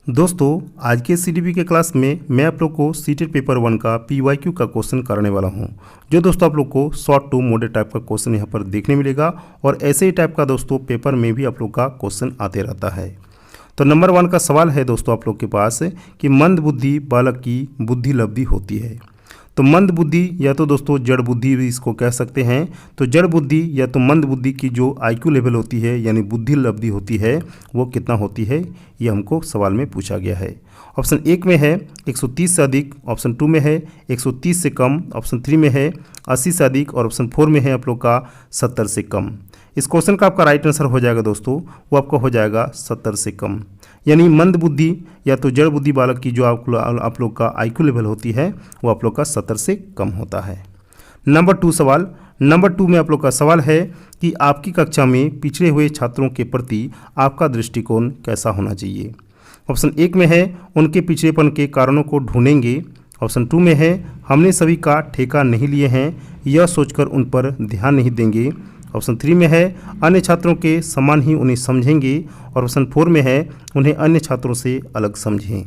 दोस्तों आज के सीडीपी के क्लास में मैं आप लोग को सीटेट पेपर 1 का पीवाईक्यू का क्वेश्चन कराने वाला हूं, जो दोस्तों आप लोग को शॉर्ट टू मॉडल टाइप का क्वेश्चन यहां पर देखने मिलेगा। और ऐसे ही टाइप का दोस्तों पेपर में भी आप लोग का क्वेश्चन आते रहता है। तो नंबर 1 का सवाल है दोस्तों आप लोग के पास कि मंद बुद्धि बालक की बुद्धि लब्धि होती है। तो मंद बुद्धि या तो दोस्तों जड़ बुद्धि भी इसको कह सकते हैं। तो जड़ बुद्धि या तो मंद बुद्धि की जो आईक्यू लेवल होती है यानी बुद्धि लब्धि होती है वो कितना होती है, ये हमको सवाल में पूछा गया है। ऑप्शन 1 में है 130 से अधिक, ऑप्शन 2 में है 130 से कम, ऑप्शन 3 में है 80 से अधिक और ऑप्शन 4 में है आप लोग का 70 से कम। इस क्वेश्चन का आपका राइट आंसर हो जाएगा दोस्तों, वो आपका हो जाएगा 70 से कम। यानी मंद बुद्धि या तो जड़ बुद्धि बालक की जो आप लोग का आईक्यू लेवल होती है वो आप लोग का 70 से कम होता है। नंबर 2 सवाल, नंबर 2 में आप लोग का सवाल है कि आपकी कक्षा में पिछड़े हुए छात्रों के प्रति आपका दृष्टिकोण कैसा होना चाहिए। ऑप्शन 1 में है उनके पिछड़ेपन के कारणों को ढूंढेंगे, ऑप्शन 2 में है हमने सभी का ठेका नहीं लिए हैं, यह सोचकर उन पर ध्यान नहीं देंगे, ऑप्शन 3 में है अन्य छात्रों के समान ही उन्हें समझेंगे और ऑप्शन 4 में है उन्हें अन्य छात्रों से अलग समझें।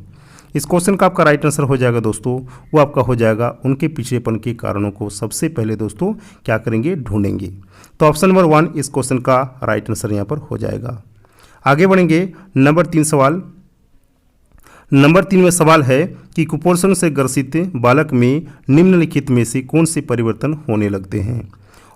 इस क्वेश्चन का आपका राइट आंसर हो जाएगा दोस्तों, वो आपका हो जाएगा उनके पिछड़ेपन के कारणों को सबसे पहले दोस्तों क्या करेंगे, ढूंढेंगे। तो ऑप्शन नंबर 1 इस क्वेश्चन का राइट आंसर यहाँ पर हो जाएगा। आगे बढ़ेंगे नंबर 3 सवाल। नंबर 3 में सवाल है कि कुपोषण से ग्रसित बालक में निम्नलिखित में से कौन से परिवर्तन होने लगते हैं।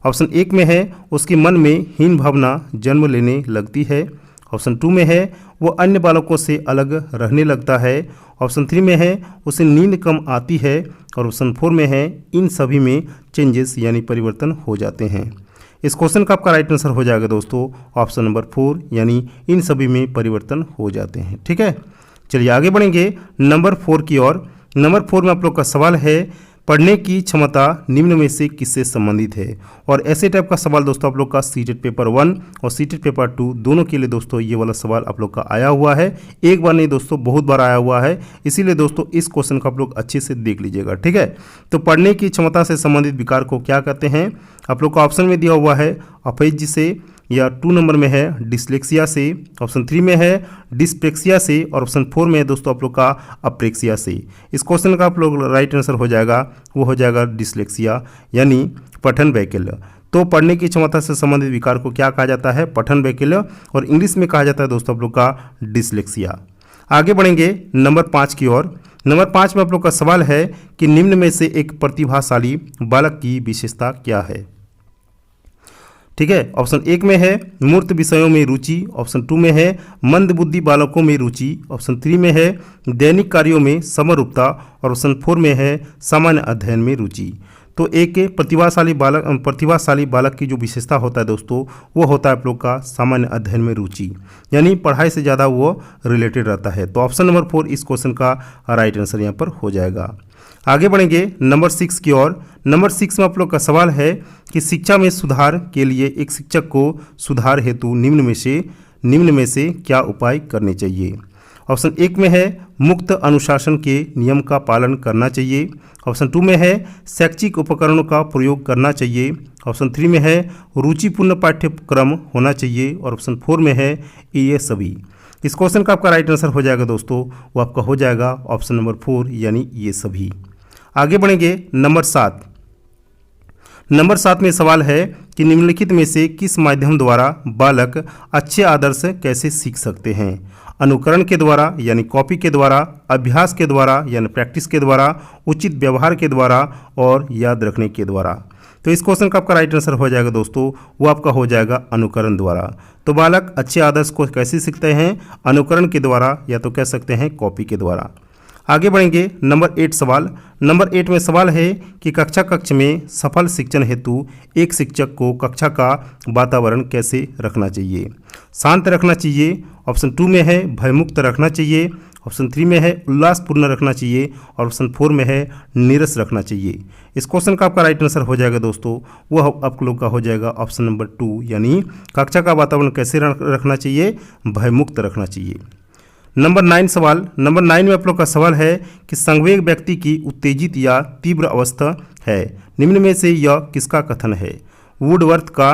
ऑप्शन 1 में है उसके मन में हीन भावना जन्म लेने लगती है, ऑप्शन 2 में है वो अन्य बालकों से अलग रहने लगता है, ऑप्शन 3 में है उसे नींद कम आती है और ऑप्शन 4 में है इन सभी में चेंजेस यानी परिवर्तन हो जाते हैं। इस क्वेश्चन का आपका राइट आंसर हो जाएगा दोस्तों ऑप्शन नंबर 4 यानी इन सभी में परिवर्तन हो जाते हैं। ठीक है, चलिए आगे बढ़ेंगे नंबर 4 की ओर। नंबर 4 में आप लोग का सवाल है पढ़ने की क्षमता निम्न में से किससे संबंधित है। और ऐसे टाइप का सवाल दोस्तों आप लोग का सीटेट पेपर 1 और सीटेट पेपर 2 दोनों के लिए दोस्तों ये वाला सवाल आप लोग का आया हुआ है। एक बार नहीं दोस्तों, बहुत बार आया हुआ है, इसीलिए दोस्तों इस क्वेश्चन को आप लोग अच्छे से देख लीजिएगा। ठीक है, तो पढ़ने की क्षमता से संबंधित विकार को क्या कहते हैं, आप लोग का ऑप्शन में दिया हुआ है अपेज से, या 2 नंबर में है डिसलेक्सिया से, ऑप्शन 3 में है डिस्प्रेक्सिया से और ऑप्शन 4 में है दोस्तों आप लोग का अप्रेक्सिया से। इस क्वेश्चन का आप लोग राइट आंसर हो जाएगा, वो हो जाएगा डिसलेक्सिया यानी पठन वैकल्य। तो पढ़ने की क्षमता से संबंधित विकार को क्या कहा जाता है, पठन वैकल्य, और इंग्लिश में कहा जाता है दोस्तों आप लोग का डिसलेक्सिया। आगे बढ़ेंगे नंबर 5 की ओर। नंबर 5 में आप लोग का सवाल है कि निम्न में से एक प्रतिभाशाली बालक की विशेषता क्या है। ठीक है, ऑप्शन 1 में है मूर्त विषयों में रुचि, ऑप्शन 2 में है मंद बुद्धि बालकों में रुचि, ऑप्शन 3 में है दैनिक कार्यों में समरूपता और ऑप्शन 4 में है सामान्य अध्ययन में रुचि। तो एक प्रतिभाशाली बालक की जो विशेषता होता है दोस्तों वो होता है आप लोग का सामान्य अध्ययन में रुचि, यानी पढ़ाई से ज़्यादा वो रिलेटेड रहता है। तो ऑप्शन नंबर 4 इस क्वेश्चन का राइट आंसर यहाँ पर हो जाएगा। आगे बढ़ेंगे नंबर 6 की ओर। नंबर 6 में आप लोग का सवाल है कि शिक्षा में सुधार के लिए एक शिक्षक को सुधार हेतु निम्न में से क्या उपाय करने चाहिए। ऑप्शन 1 में है मुक्त अनुशासन के नियम का पालन करना चाहिए, ऑप्शन 2 में है शैक्षिक उपकरणों का प्रयोग करना चाहिए, ऑप्शन 3 में है रुचिपूर्ण पाठ्यक्रम होना चाहिए और ऑप्शन 4 में है ये सभी। इस क्वेश्चन का आपका राइट आंसर हो जाएगा दोस्तों, वो आपका हो जाएगा ऑप्शन नंबर 4 यानी ये सभी। आगे बढ़ेंगे नंबर 7। नंबर 7 में सवाल है कि निम्नलिखित में से किस माध्यम द्वारा बालक अच्छे आदर्श कैसे सीख सकते हैं। अनुकरण के द्वारा यानी कॉपी के द्वारा, अभ्यास के द्वारा यानी प्रैक्टिस के द्वारा, उचित व्यवहार के द्वारा और याद रखने के द्वारा। तो इस क्वेश्चन का आपका राइट आंसर हो जाएगा दोस्तों, वो आपका हो जाएगा अनुकरण द्वारा। तो बालक अच्छे आदर्श को कैसे सीखते हैं, अनुकरण के द्वारा या तो कह सकते हैं कॉपी के द्वारा। आगे बढ़ेंगे नंबर 8 सवाल। नंबर 8 में सवाल है कि कक्ष में सफल शिक्षण हेतु एक शिक्षक को कक्षा का वातावरण कैसे रखना चाहिए। शांत रखना चाहिए, ऑप्शन 2 में है भयमुक्त रखना चाहिए, ऑप्शन 3 में है उल्लासपूर्ण रखना चाहिए और ऑप्शन 4 में है नीरस रखना चाहिए। इस क्वेश्चन का आपका राइट आंसर हो जाएगा दोस्तों, वो आप लोग का हो जाएगा ऑप्शन नंबर 2 यानी कक्षा का वातावरण कैसे रखना चाहिए, भयमुक्त रखना चाहिए। नंबर 9 सवाल। नंबर 9 में आप लोग का सवाल है कि संवेग व्यक्ति की उत्तेजित या तीव्र अवस्था है, निम्न में से यह किसका कथन है। वुडवर्थ का,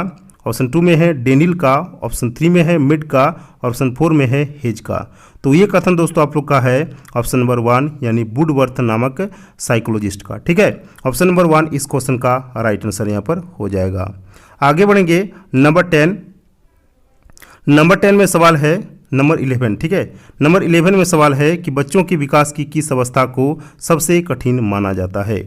ऑप्शन 2 में है डेनियल का, ऑप्शन 3 में है मिड का और ऑप्शन 4 में है हेज का। तो ये कथन दोस्तों आप लोग का है ऑप्शन नंबर 1 यानी वुडवर्थ नामक साइकोलॉजिस्ट का। ठीक है, ऑप्शन नंबर 1 इस क्वेश्चन का राइट आंसर यहाँ पर हो जाएगा। आगे बढ़ेंगे नंबर 10। नंबर 10 में सवाल है नंबर 11। ठीक है, नंबर 11 में सवाल है कि बच्चों के विकास की किस अवस्था को सबसे कठिन माना जाता है।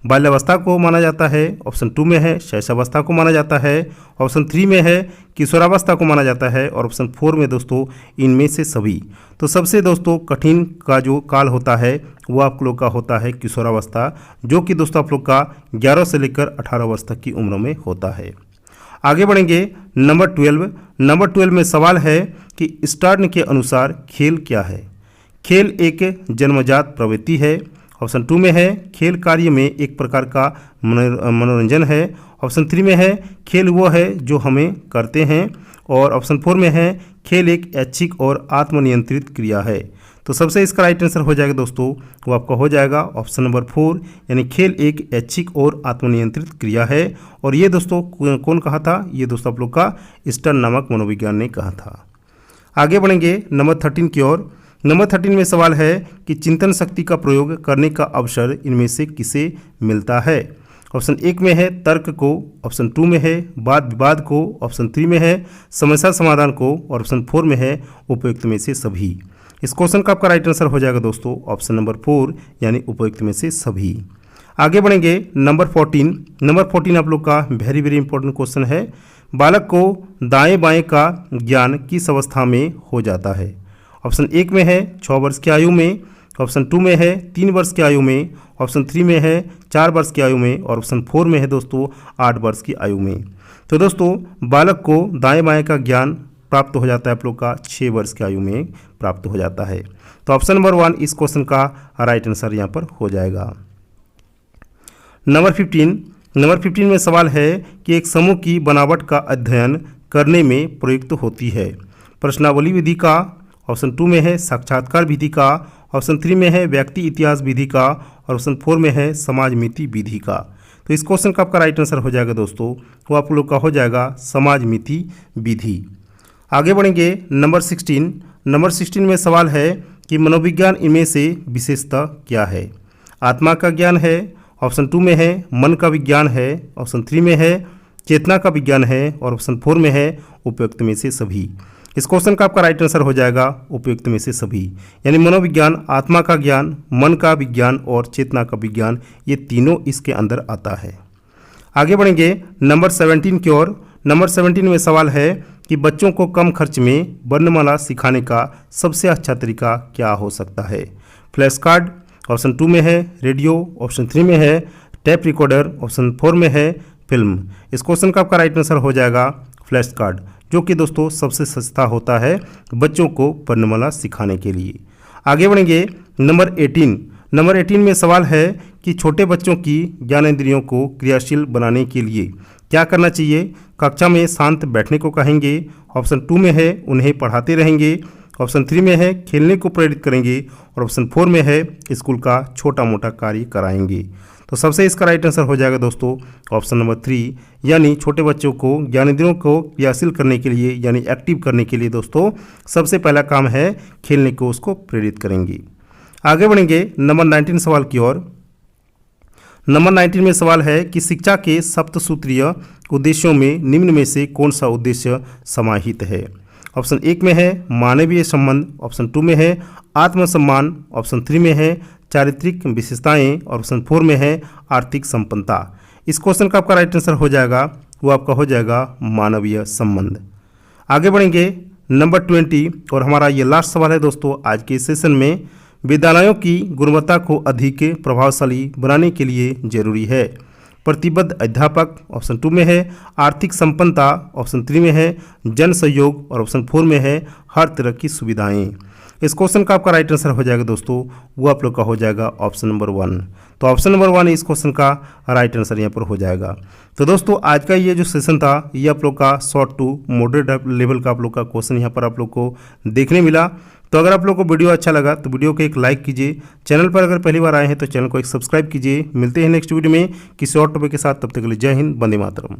बाल्यावस्था को माना जाता है, ऑप्शन 2 में है शैशवावस्था को माना जाता है, ऑप्शन 3 में है किशोरावस्था को माना जाता है और ऑप्शन 4 में दोस्तों इनमें से सभी। तो सबसे दोस्तों कठिन का जो काल होता है वो आप लोग का होता है किशोरावस्था, जो कि दोस्तों आप लोग का 11 से लेकर 18 वर्ष तक की उम्र में होता है। आगे बढ़ेंगे नंबर 12। नंबर 12 में सवाल है कि स्टर्न के अनुसार खेल क्या है। खेल एक जन्मजात प्रवृत्ति है, ऑप्शन 2 में है खेल कार्य में एक प्रकार का मनोरंजन है, ऑप्शन 3 में है खेल वो है जो हमें करते हैं और ऑप्शन 4 में है खेल एक ऐच्छिक और आत्मनियंत्रित क्रिया है। तो सबसे इसका राइट आंसर हो जाएगा दोस्तों, वो आपका हो जाएगा ऑप्शन नंबर 4 यानी खेल एक ऐच्छिक और आत्मनियंत्रित क्रिया है। और ये दोस्तों कौन कहा था, ये दोस्तों आप लोग का स्टर्न नामक मनोविज्ञान ने कहा था। आगे बढ़ेंगे नंबर 13 की ओर। नंबर 13 में सवाल है कि चिंतन शक्ति का प्रयोग करने का अवसर इनमें से किसे मिलता है। ऑप्शन 1 में है तर्क को, ऑप्शन 2 में है वाद विवाद को, ऑप्शन 3 में है समस्या समाधान को और ऑप्शन 4 में है उपयुक्त में से सभी। इस क्वेश्चन का आपका राइट आंसर हो जाएगा दोस्तों ऑप्शन नंबर 4 यानी उपयुक्त में से सभी। आगे बढ़ेंगे नंबर 14। नंबर 14 आप लोग का वेरी वेरी इंपॉर्टेंट क्वेश्चन है। बालक को दाएं बाएं का ज्ञान किस अवस्था में हो जाता है। ऑप्शन 1 में है 6 वर्ष की आयु में, ऑप्शन 2 में है 3 वर्ष की आयु में, ऑप्शन 3 में है 4 वर्ष की आयु में और ऑप्शन 4 में है दोस्तों 8 वर्ष की आयु में। तो दोस्तों बालक को दाएं बाएं का ज्ञान प्राप्त हो जाता है आप लोग का 6 वर्ष की आयु में प्राप्त हो जाता है। तो ऑप्शन नंबर 1 इस क्वेश्चन का राइट आंसर यहाँ पर हो जाएगा। नंबर 15 में सवाल है कि एक समूह की बनावट का अध्ययन करने में प्रयुक्त होती है। प्रश्नावली विधि का, ऑप्शन 2 में है साक्षात्कार विधि का, ऑप्शन 3 में है व्यक्ति इतिहास विधि का और ऑप्शन 4 में है समाज मिति विधि का। तो इस क्वेश्चन का आपका राइट आंसर हो जाएगा दोस्तों, वो आप लोग का हो जाएगा समाज मिति विधि। आगे बढ़ेंगे नंबर 16। नंबर 16 में सवाल है कि मनोविज्ञान इनमें से विशेषता क्या है। आत्मा का ज्ञान है, ऑप्शन 2 में है मन का विज्ञान है, ऑप्शन 3 में है चेतना का विज्ञान है और ऑप्शन 4 में है उपयुक्त में से सभी। इस क्वेश्चन का आपका राइट आंसर हो जाएगा उपयुक्त में से सभी, यानी मनोविज्ञान, आत्मा का ज्ञान, मन का विज्ञान और चेतना का विज्ञान, ये तीनों इसके अंदर आता है। आगे बढ़ेंगे नंबर 17 की ओर। नंबर 17 में सवाल है कि बच्चों को कम खर्च में वर्णमाला सिखाने का सबसे अच्छा तरीका क्या हो सकता है। फ्लैश कार्ड, ऑप्शन 2 में है रेडियो, ऑप्शन 3 में है टेप रिकॉर्डर, ऑप्शन 4 में है फिल्म। इस क्वेश्चन का आपका राइट आंसर हो जाएगा फ्लैश कार्ड, जो कि दोस्तों सबसे सस्ता होता है बच्चों को वर्णमाला सिखाने के लिए। आगे बढ़ेंगे नंबर 18। नंबर 18 में सवाल है कि छोटे बच्चों की ज्ञानेंद्रियों को क्रियाशील बनाने के लिए क्या करना चाहिए। कक्षा में शांत बैठने को कहेंगे, ऑप्शन 2 में है उन्हें पढ़ाते रहेंगे, ऑप्शन 3 में है खेलने को प्रेरित करेंगे और ऑप्शन 4 में है स्कूल का छोटा मोटा कार्य कराएंगे। तो सबसे इसका राइट आंसर हो जाएगा दोस्तों ऑप्शन नंबर 3, यानी छोटे बच्चों को ज्ञानेंद्रियों को क्रियाशील करने के लिए यानी एक्टिव करने के लिए दोस्तों सबसे पहला काम है खेलने को उसको प्रेरित करेंगे। आगे बढ़ेंगे नंबर 19 सवाल की ओर। नंबर 19 में सवाल है कि शिक्षा के सप्तसूत्रीय उद्देश्यों में निम्न में से कौन सा उद्देश्य समाहित है। ऑप्शन 1 में है मानवीय संबंध, ऑप्शन 2 में है आत्मसम्मान, ऑप्शन 3 में है चारित्रिक विशेषताएं और ऑप्शन 4 में है आर्थिक संपन्नता। इस क्वेश्चन का आपका राइट आंसर हो जाएगा, वो आपका हो जाएगा मानवीय संबंध। आगे बढ़ेंगे नंबर 20 और हमारा ये लास्ट सवाल है दोस्तों आज के सेशन में। विद्यालयों की गुणवत्ता को अधिक प्रभावशाली बनाने के लिए जरूरी है प्रतिबद्ध अध्यापक, ऑप्शन 2 में है आर्थिक संपन्नता, ऑप्शन 3 में है जन सहयोग और ऑप्शन 4 में है हर तरह की सुविधाएं। इस क्वेश्चन का आपका राइट आंसर हो जाएगा दोस्तों, वो आप लोग का हो जाएगा ऑप्शन नंबर 1। तो ऑप्शन नंबर 1 इस क्वेश्चन का राइट आंसर यहाँ पर हो जाएगा। तो दोस्तों आज का ये जो सेशन था ये आप लोग का शॉर्ट टू मॉडरेट लेवल का आप लोग का क्वेश्चन यहाँ पर आप लोग को देखने मिला। तो अगर आप लोग को वीडियो अच्छा लगा तो वीडियो को एक लाइक कीजिए, चैनल पर अगर पहली बार आए हैं तो चैनल को एक सब्सक्राइब कीजिए। मिलते हैं नेक्स्ट वीडियो में किसी और टॉपिक के साथ, तब तक के लिए जय हिंद, वंदे मातरम।